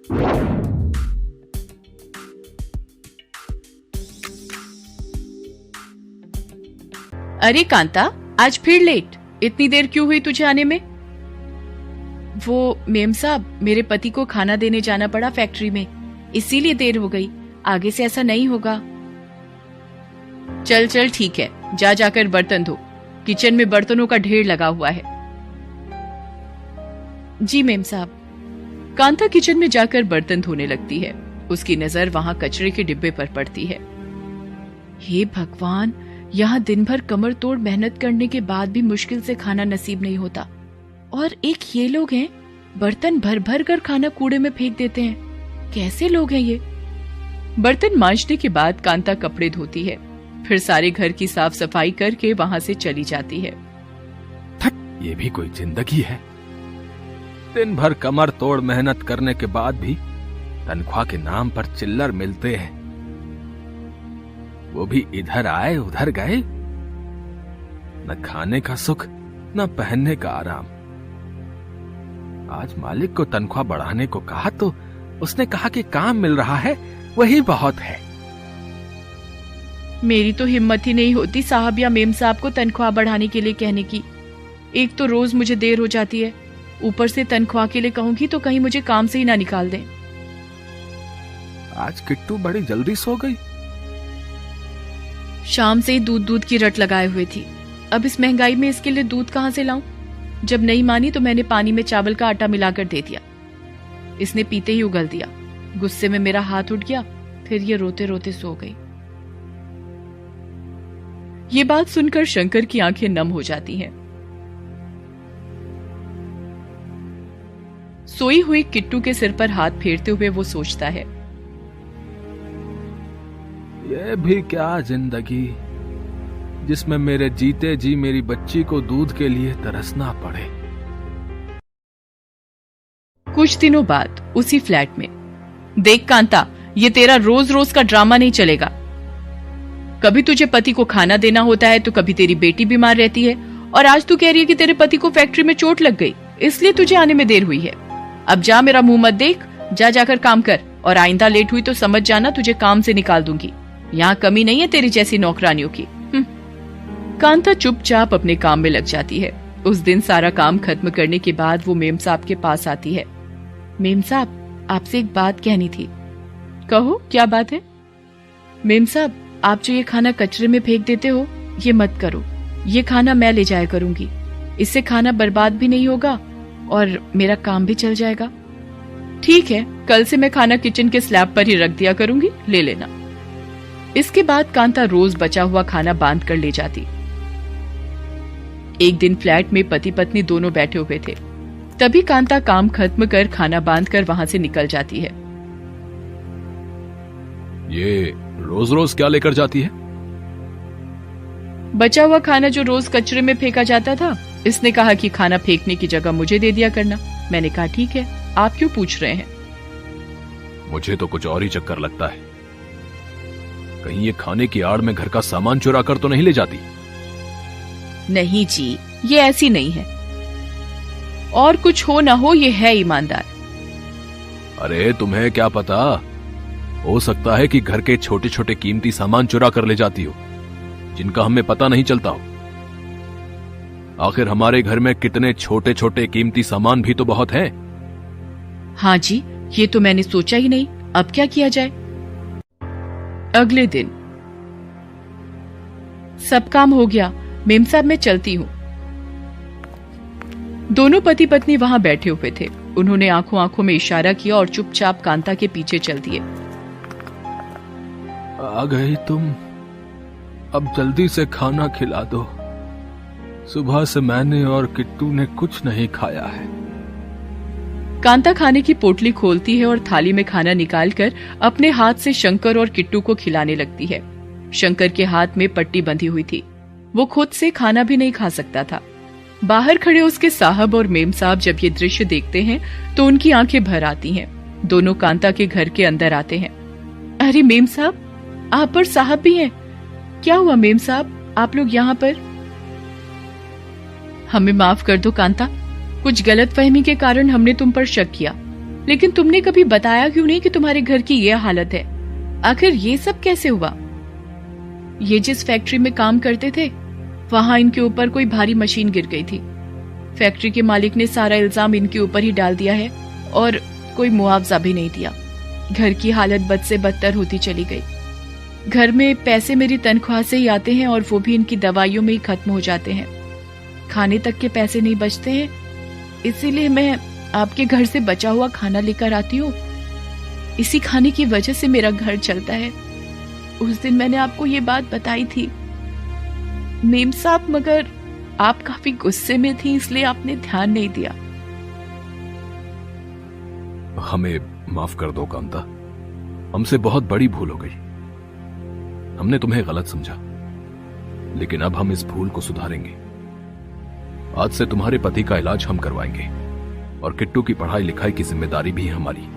अरे कांता, आज फिर लेट। इतनी देर क्यों हुई तुझे आने में? वो मेम साहब, मेरे पति को खाना देने जाना पड़ा फैक्ट्री में, इसीलिए देर हो गई। आगे से ऐसा नहीं होगा। चल चल ठीक है, जा जाकर बर्तन धो। किचन में बर्तनों का ढेर लगा हुआ है। जी मेम साहब। कांता किचन में जाकर बर्तन धोने लगती है। उसकी नजर वहां कचरे के डिब्बे पर पड़ती है। हे भगवान, यहाँ दिन भर कमर तोड़ मेहनत करने के बाद भी मुश्किल से खाना नसीब नहीं होता, और एक ये लोग हैं, बर्तन भर भर कर खाना कूड़े में फेंक देते हैं। कैसे लोग हैं ये? बर्तन मांजने के बाद कांता कपड़े धोती है, फिर सारे घर की साफ सफाई करके वहां से चली जाती है। ये भी कोई जिंदगी है? दिन भर कमर तोड़ मेहनत करने के बाद भी तनख्वाह के नाम पर चिल्लर मिलते हैं, वो भी इधर आए उधर गए। न खाने का सुख, न पहनने का आराम। आज मालिक को तनख्वाह बढ़ाने को कहा तो उसने कहा कि काम मिल रहा है, वही बहुत है। मेरी तो हिम्मत ही नहीं होती साहब या मेम साहब को तनख्वाह बढ़ाने के लिए कहने की। एक तो रोज मुझे देर हो जाती है, ऊपर से तनख्वाह के लिए कहूंगी तो कहीं मुझे काम से ही ना निकाल दें। आज किट्टू बड़ी जल्दी सो गई। शाम से ही दूध की रट लगाए हुए थी। अब इस महंगाई में इसके लिए दूध कहां से लाऊं? जब नहीं मानी तो मैंने पानी में चावल का आटा मिलाकर दे दिया। इसने पीते ही उगल दिया। गुस्से में मेरा हाथ उठ गया, फिर ये रोते रोते सो गई। ये बात सुनकर शंकर की आंखें नम हो जाती हैं। सोई हुई किट्टू के सिर पर हाथ फेरते हुए वो सोचता है, ये भी क्या जिंदगी जिसमें मेरे जीते जी मेरी बच्ची को दूध के लिए तरसना पड़े। कुछ दिनों बाद उसी फ्लैट में, देख कांता, ये तेरा रोज रोज का ड्रामा नहीं चलेगा। कभी तुझे पति को खाना देना होता है तो कभी तेरी बेटी बीमार रहती है, और आज तू कह रही है कि तेरे पति को फैक्ट्री में चोट लग गई, इसलिए तुझे आने में देर हुई है। अब जा, मेरा मुंह मत देख, जा जाकर काम कर, और आइंदा लेट हुई तो समझ जाना तुझे काम से निकाल दूंगी। यहाँ कमी नहीं है तेरी जैसी नौकरानियों की। कांता चुपचाप अपने काम में लग जाती है। उस दिन सारा काम खत्म करने के बाद वो मेम साहब के पास आती है। मेम साहब, आपसे एक बात कहनी थी। कहो, क्या बात है? मेम साहब, आप जो ये खाना कचरे में फेंक देते हो, ये मत करो। ये खाना मैं ले जाया करूंगी। इससे खाना बर्बाद भी नहीं होगा और मेरा काम भी चल जाएगा। ठीक है, कल से मैं खाना किचन के स्लैब पर ही रख दिया करूंगी, ले लेना। इसके बाद कांता रोज बचा हुआ खाना बांध कर ले जाती। एक दिन फ्लैट में पति पत्नी दोनों बैठे हुए थे। तभी कांता काम खत्म कर खाना बांध कर वहां से निकल जाती है। ये रोज रोज क्या लेकर जाती है? बचा हुआ खाना जो रोज कचरे में फेंका जाता था। इसने कहा कि खाना फेंकने की जगह मुझे दे दिया करना। मैंने कहा ठीक है, आप क्यों पूछ रहे हैं? मुझे तो कुछ और ही चक्कर लगता है। कहीं ये खाने की आड़ में घर का सामान चुरा कर तो नहीं ले जाती? नहीं जी, ये ऐसी नहीं है। और कुछ हो ना हो, ये है ईमानदार। अरे तुम्हें क्या पता, हो सकता है कि घर के छोटे छोटे कीमती सामान चुरा कर ले जाती हो, जिनका हमें पता नहीं चलता हो। आखिर हमारे घर में कितने छोटे छोटे कीमती सामान भी तो बहुत हैं। हाँ जी, ये तो मैंने सोचा ही नहीं। अब क्या किया जाए? अगले दिन सब काम हो गया। मेम साहब, मैं चलती हूँ। दोनों पति पत्नी वहां बैठे हुए थे। उन्होंने आंखों आंखों में इशारा किया और चुपचाप कांता के पीछे चल दिए। आ गई तुम, अब जल्दी से खाना खिला दो। सुबह से मैंने और किट्टू ने कुछ नहीं खाया है। कांता खाने की पोटली खोलती है और थाली में खाना निकालकर अपने हाथ से शंकर और किट्टू को खिलाने लगती है। शंकर के हाथ में पट्टी बंधी हुई थी। वो खुद से खाना भी नहीं खा सकता था। बाहर खड़े उसके साहब और मेम साहब जब ये दृश्य देखते हैं तो उनकी आंखें भर आती हैं। दोनों कांता के घर के अंदर आते हैं। अरे मेम साहब, आप और साहब भी हैं। क्या हुआ मेम साहब, आप लोग यहाँ पर? हमें माफ कर दो कांता, कुछ गलतफहमी के कारण हमने तुम पर शक किया। लेकिन तुमने कभी बताया क्यों नहीं कि तुम्हारे घर की ये हालत है? आखिर ये सब कैसे हुआ? ये जिस फैक्ट्री में काम करते थे वहां इनके ऊपर कोई भारी मशीन गिर गई थी। फैक्ट्री के मालिक ने सारा इल्जाम इनके ऊपर ही डाल दिया है और कोई मुआवजा भी नहीं दिया। घर की हालत बद से बदतर होती चली गई। घर में पैसे मेरी तनख्वाह से ही आते हैं और वो भी इनकी दवाइयों में ही खत्म हो जाते हैं। खाने तक के पैसे नहीं बचते हैं, इसीलिए मैं आपके घर से बचा हुआ खाना लेकर आती हूँ। इसी खाने की वजह से मेरा घर चलता है। उस दिन मैंने आपको ये बात बताई थी मेम साहब, मगर आप काफी गुस्से में थी इसलिए आपने ध्यान नहीं दिया। हमें माफ कर दो कांता, हमसे बहुत बड़ी भूल हो गई। हमने तुम्हें गलत समझा, लेकिन अब हम इस भूल को सुधारेंगे। आज से तुम्हारे पति का इलाज हम करवाएंगे और किट्टू की पढ़ाई लिखाई की जिम्मेदारी भी हमारी।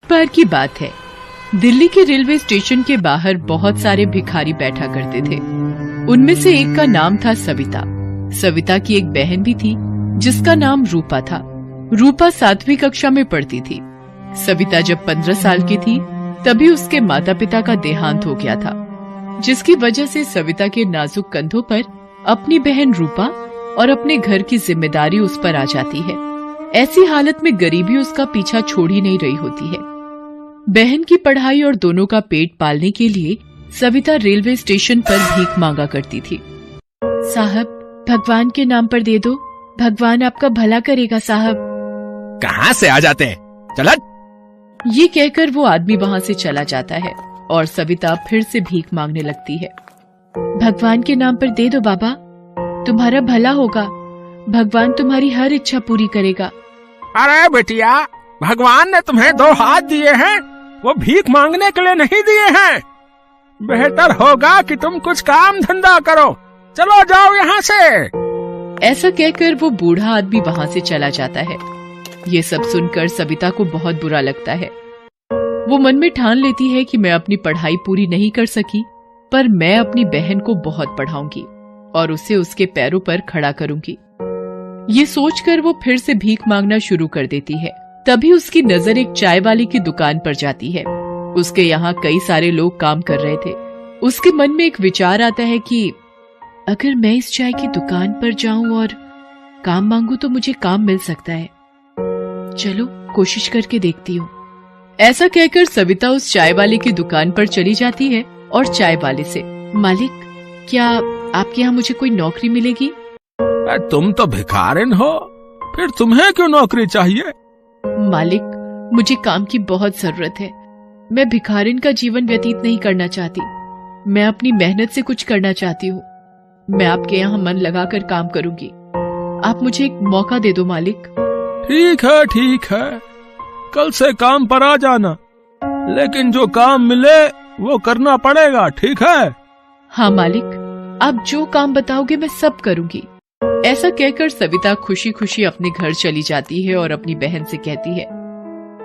बार की बात है, दिल्ली के रेलवे स्टेशन के बाहर बहुत सारे भिखारी बैठा करते थे। उनमें से एक का नाम था सविता। सविता की एक बहन भी थी जिसका नाम रूपा था। रूपा 7वीं कक्षा में पढ़ती थी। सविता जब 15 साल की थी तभी उसके माता पिता का देहांत हो गया था, जिसकी वजह से सविता के नाजुक कंधों पर अपनी बहन रूपा और अपने घर की जिम्मेदारी उस पर आ जाती है। ऐसी हालत में गरीबी उसका पीछा छोड़ ही नहीं रही होती है। बहन की पढ़ाई और दोनों का पेट पालने के लिए सविता रेलवे स्टेशन पर भीख मांगा करती थी। साहब, भगवान के नाम पर दे दो, भगवान आपका भला करेगा साहब। कहाँ से आ जाते हैं, चल हट। ये कहकर वो आदमी वहाँ से चला जाता है और सविता फिर से भीख मांगने लगती है। भगवान के नाम पर दे दो बाबा, तुम्हारा भला होगा, भगवान तुम्हारी हर इच्छा पूरी करेगा। अरे बेटिया, भगवान ने तुम्हें 2 हाथ दिए हैं, वो भीख मांगने के लिए नहीं दिए हैं। बेहतर होगा कि तुम कुछ काम धंधा करो, चलो जाओ यहाँ से। ऐसा कहकर वो बूढ़ा आदमी वहाँ से चला जाता है। ये सब सुनकर सविता को बहुत बुरा लगता है। वो मन में ठान लेती है कि मैं अपनी पढ़ाई पूरी नहीं कर सकी, पर मैं अपनी बहन को बहुत पढ़ाऊंगी और उसे उसके पैरों पर खड़ा करूंगी। ये सोचकर वो फिर से भीख मांगना शुरू कर देती है। तभी उसकी नजर एक चाय वाले की दुकान पर जाती है। उसके यहाँ कई सारे लोग काम कर रहे थे। उसके मन में एक विचार आता है कि अगर मैं इस चाय की दुकान पर जाऊं और काम मांगू तो मुझे काम मिल सकता है। चलो कोशिश करके देखती हूँ। ऐसा कहकर सविता उस चाय वाले की दुकान पर चली जाती है और चाय वाले से, मालिक, क्या आपके यहाँ मुझे कोई नौकरी मिलेगी? तुम तो भिखारिन हो, फिर तुम्हें क्यों नौकरी चाहिए? मालिक, मुझे काम की बहुत जरूरत है। मैं भिखारिन का जीवन व्यतीत नहीं करना चाहती। मैं अपनी मेहनत से कुछ करना चाहती हूँ। मैं आपके यहाँ मन लगाकर काम करूंगी। आप मुझे एक मौका दे दो मालिक। ठीक है, कल से काम पर आ जाना, लेकिन जो काम मिले वो करना पड़ेगा, ठीक है? हाँ मालिक, आप जो काम बताओगे मैं सब करूंगी। ऐसा कहकर सविता खुशी खुशी अपने घर चली जाती है और अपनी बहन से कहती है,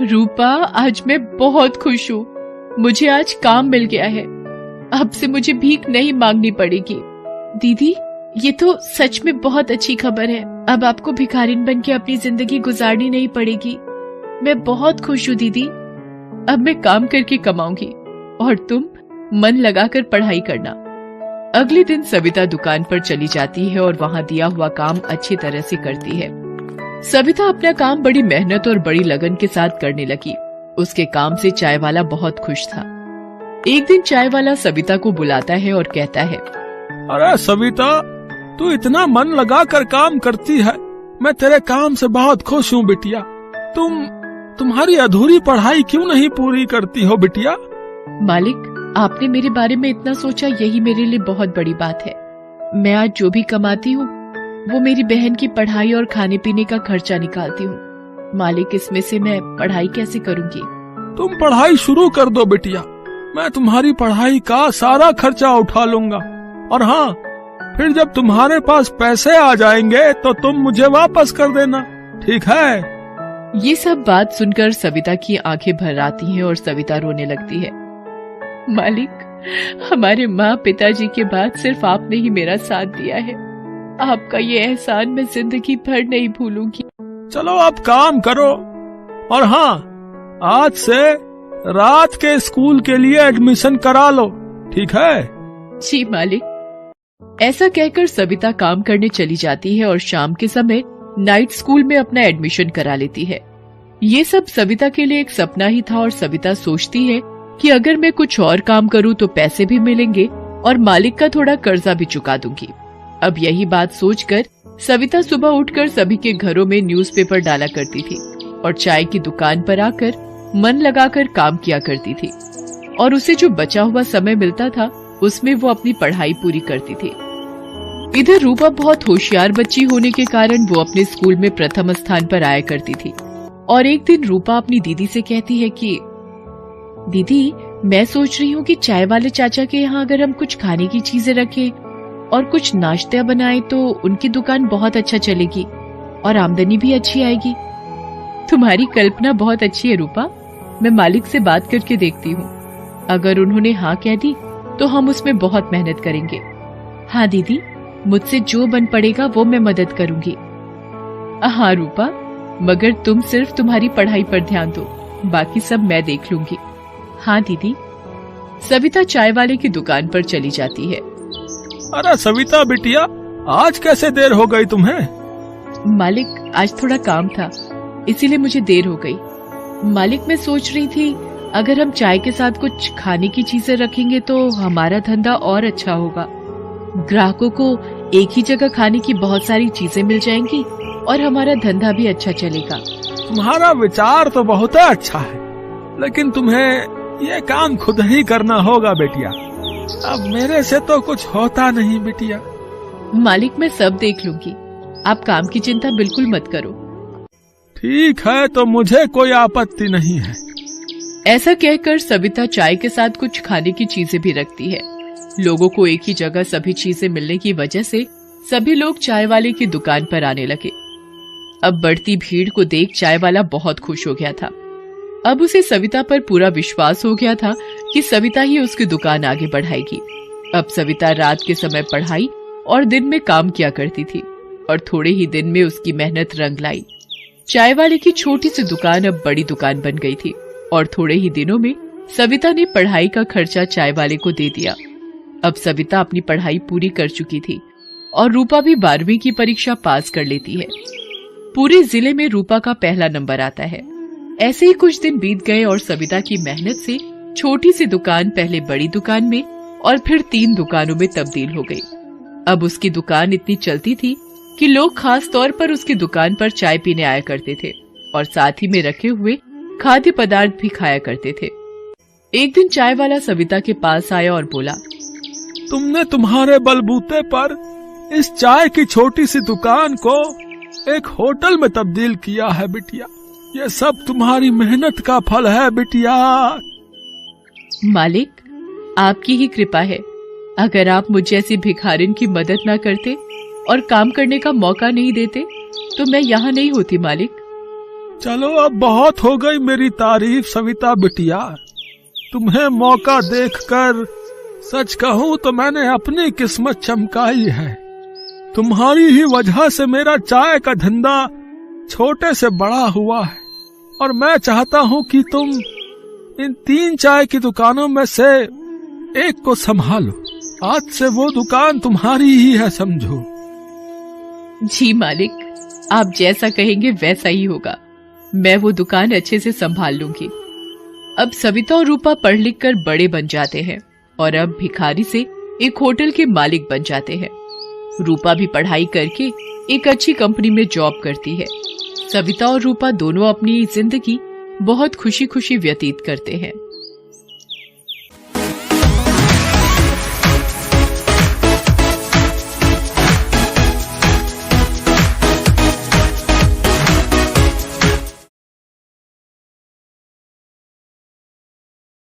रूपा, आज मैं बहुत खुश हूँ। मुझे आज काम मिल गया है। अब से मुझे भीख नहीं मांगनी पड़ेगी। दीदी, ये तो सच में बहुत अच्छी खबर है। अब आपको भिखारिन बन के अपनी जिंदगी गुजारनी नहीं पड़ेगी। मैं बहुत खुश हूँ दीदी। अब मैं काम करके कमाऊंगी और तुम मन लगाकर पढ़ाई करना। अगले दिन सविता दुकान पर चली जाती है और वहाँ दिया हुआ काम अच्छी तरह से करती है। सविता अपना काम बड़ी मेहनत और बड़ी लगन के साथ करने लगी। उसके काम से चाय वाला बहुत खुश था। एक दिन चाय वाला सविता को बुलाता है और कहता है, अरे सविता, तू इतना मन लगा कर काम करती है, मैं तेरे काम से बहुत खुश हूँ बिटिया। तुम्हारी अधूरी पढ़ाई क्यों नहीं पूरी करती हो बिटिया? मालिक, आपने मेरे बारे में इतना सोचा, यही मेरे लिए बहुत बड़ी बात है। मैं आज जो भी कमाती हूँ वो मेरी बहन की पढ़ाई और खाने पीने का खर्चा निकालती हूँ। मालिक, इसमें से मैं पढ़ाई कैसे करूँगी? तुम पढ़ाई शुरू कर दो बिटिया, मैं तुम्हारी पढ़ाई का सारा खर्चा उठा लूंगा। और हाँ, फिर जब तुम्हारे पास पैसे आ जाएंगे तो तुम मुझे वापस कर देना, ठीक है? ये सब बात सुनकर सविता की आंखें भर आती हैं और सविता रोने लगती है। मालिक, हमारे माँ पिताजी के बाद सिर्फ आपने ही मेरा साथ दिया है। आपका ये एहसान मैं जिंदगी भर नहीं भूलूंगी। चलो अब काम करो, और हाँ, आज से रात के स्कूल के लिए एडमिशन करा लो, ठीक है? जी मालिक। ऐसा कहकर सविता काम करने चली जाती है और शाम के समय नाइट स्कूल में अपना एडमिशन करा लेती है। ये सब सविता के लिए एक सपना ही था और सविता सोचती है कि अगर मैं कुछ और काम करूं तो पैसे भी मिलेंगे और मालिक का थोड़ा कर्जा भी चुका दूंगी। अब यही बात सोचकर सविता सुबह उठकर सभी के घरों में न्यूज़पेपर डाला करती थी और चाय की दुकान पर आकर मन लगाकर काम किया करती थी, और उसे जो बचा हुआ समय मिलता था उसमें वो अपनी पढ़ाई पूरी करती थी। इधर रूपा बहुत होशियार बच्ची होने के कारण वो अपने स्कूल में प्रथम स्थान पर आया करती थी। और एक दिन रूपा अपनी दीदी से कहती है कि दीदी, मैं सोच रही हूँ कि चाय वाले चाचा के यहाँ अगर हम कुछ खाने की चीजें रखें और कुछ नाश्ता बनाएं तो उनकी दुकान बहुत अच्छा चलेगी और आमदनी भी अच्छी आएगी। तुम्हारी कल्पना बहुत अच्छी है रूपा, मैं मालिक से बात करके देखती हूँ। अगर उन्होंने हाँ कह दी तो हम उसमें बहुत मेहनत करेंगे। हाँ दीदी, मुझसे जो बन पड़ेगा वो मैं मदद करूंगी। हाँ रूपा, मगर तुम सिर्फ तुम्हारी पढ़ाई पर ध्यान दो, बाकी सब मैं देख लूंगी। हाँ दीदी। सविता चाय वाले की दुकान पर चली जाती है। अरे सविता बिटिया, आज कैसे देर हो गई तुम्हें? मालिक, आज थोड़ा काम था इसीलिए मुझे देर हो गई। मालिक, मैं सोच रही थी अगर हम चाय के साथ कुछ खाने की चीजें रखेंगे तो हमारा धंधा और अच्छा होगा। ग्राहकों को एक ही जगह खाने की बहुत सारी चीजें मिल जाएंगी और हमारा धंधा भी अच्छा चलेगा। तुम्हारा विचार तो बहुत अच्छा है, लेकिन तुम्हें ये काम खुद ही करना होगा बेटिया। अब मेरे से तो कुछ होता नहीं बेटिया। मालिक, मैं सब देख लूंगी, आप काम की चिंता बिल्कुल मत करो। ठीक है, तो मुझे कोई आपत्ति नहीं है। ऐसा कहकर सविता चाय के साथ कुछ खाने की चीजें भी रखती है। लोगों को एक ही जगह सभी चीजें मिलने की वजह से सभी लोग चाय वाले की दुकान पर आने लगे। अब बढ़ती भीड़ को देख चाय वाला बहुत खुश हो गया था। अब उसे सविता पर पूरा विश्वास हो गया था कि सविता ही उसकी दुकान आगे बढ़ाएगी। अब सविता रात के समय पढ़ाई और दिन में काम किया करती थी और थोड़े ही दिन में उसकी मेहनत रंग लाई। चाय वाले की छोटी सी दुकान अब बड़ी दुकान बन गई थी और थोड़े ही दिनों में सविता ने पढ़ाई का खर्चा चाय वाले को दे दिया। अब सविता अपनी पढ़ाई पूरी कर चुकी थी और रूपा भी 12वीं की परीक्षा पास कर लेती है। पूरे जिले में रूपा का पहला नंबर आता है। ऐसे ही कुछ दिन बीत गए और सविता की मेहनत से छोटी सी दुकान पहले बड़ी दुकान में और फिर 3 दुकानों में तब्दील हो गई। अब उसकी दुकान इतनी चलती थी कि लोग खास तौर पर उसकी दुकान पर चाय पीने आया करते थे और साथ ही में रखे हुए खाद्य पदार्थ भी खाया करते थे। एक दिन चाय वाला सविता के पास आया और बोला, तुमने तुम्हारे बलबूते पर इस चाय की छोटी सी दुकान को एक होटल में तब्दील किया है बिटिया। ये सब तुम्हारी मेहनत का फल है बिटिया। मालिक, आपकी ही कृपा है। अगर आप मुझे ऐसी भिखारिन की मदद ना करते और काम करने का मौका नहीं देते तो मैं यहाँ नहीं होती मालिक। चलो अब बहुत हो गई मेरी तारीफ सविता बिटिया। तुम्हें मौका देखकर सच कहूँ तो मैंने अपनी किस्मत चमकाई है। तुम्हारी ही वजह से मेरा चाय का धंधा छोटे से बड़ा हुआ है और मैं चाहता हूँ कि तुम इन 3 चाय की दुकानों में से एक को संभालो। आज से वो दुकान तुम्हारी ही है, समझो। जी मालिक, आप जैसा कहेंगे वैसा ही होगा। मैं वो दुकान अच्छे से संभाल लूंगी। अब सविता और रूपा पढ़ लिख कर बड़े बन जाते हैं और अब भिखारी से एक होटल के मालिक बन जाते हैं। रूपा भी पढ़ाई करके एक अच्छी कंपनी में जॉब करती है। सविता और रूपा दोनों अपनी जिंदगी बहुत खुशी खुशी व्यतीत करते हैं।